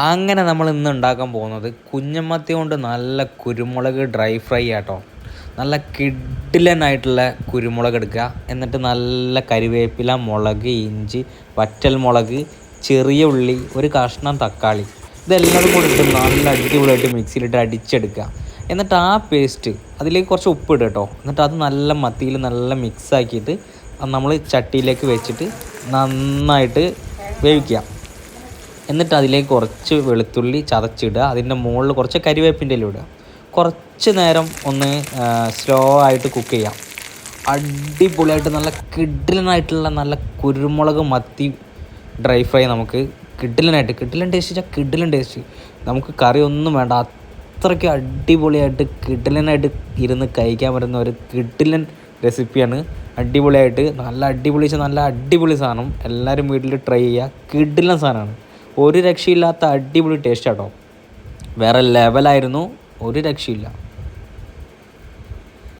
അങ്ങനെ നമ്മൾ ഇന്ന് ഉണ്ടാക്കാൻ പോകുന്നത് കുഞ്ഞമത്തി കൊണ്ട് നല്ല കുരുമുളക് ഡ്രൈ ഫ്രൈ ആട്ടോ. നല്ല കിഡിലനായിട്ടുള്ള കുരുമുളക് എടുക്കുക, എന്നിട്ട് നല്ല കരിവേപ്പില, മുളക്, ഇഞ്ചി, വറ്റൽമുളക്, ചെറിയ ഉള്ളി, ഒരു കഷ്ണം തക്കാളി, ഇതെല്ലാം കൂടി ഇട്ട് നല്ല അടിപൊളിയായിട്ട് മിക്സിയിലിട്ട് അടിച്ചെടുക്കുക. എന്നിട്ട് ആ പേസ്റ്റ് അതിലേക്ക് കുറച്ച് ഉപ്പ് ഇടുക കേട്ടോ. എന്നിട്ട് അത് നല്ല മത്തിയിൽ നല്ല മിക്സ് ആക്കിയിട്ട് നമ്മൾ ചട്ടിയിലേക്ക് വെച്ചിട്ട് നന്നായിട്ട് വേവിക്കുക. എന്നിട്ട് അതിലേക്ക് കുറച്ച് വെളുത്തുള്ളി ചതച്ചിടുക, അതിൻ്റെ മുകളിൽ കുറച്ച് കരിവേപ്പിൻ്റെ ഇല ഇടുക. കുറച്ച് നേരം ഒന്ന് സ്ലോ ആയിട്ട് കുക്ക് ചെയ്യാം. അടിപൊളിയായിട്ട് നല്ല കിഡിലനായിട്ടുള്ള നല്ല കുരുമുളക് മത്തി ഡ്രൈ ഫ്രൈ നമുക്ക് കിഡിലൻ ടേസ്റ്റ് വെച്ചാൽ കിഡിലൻ ടേസ്റ്റ്. നമുക്ക് കറി ഒന്നും വേണ്ട, അത്രയ്ക്ക് അടിപൊളിയായിട്ട് കിഡിലനായിട്ട് ഇരുന്ന് കഴിക്കാൻ പറ്റുന്ന ഒരു കിഡിലൻ റെസിപ്പിയാണ്. അടിപൊളിയായിട്ട് നല്ല അടിപൊളി സാധനം. എല്ലാവരും വീട്ടിൽ ട്രൈ ചെയ്യുക. കിഡിലൻ സാധനമാണ്, ഒരു രക്ഷയില്ലാത്ത അടിപൊളി ടേസ്റ്റ് കേട്ടോ. വേറെ ലെവലായിരുന്നു, ഒരു രക്ഷയില്ല.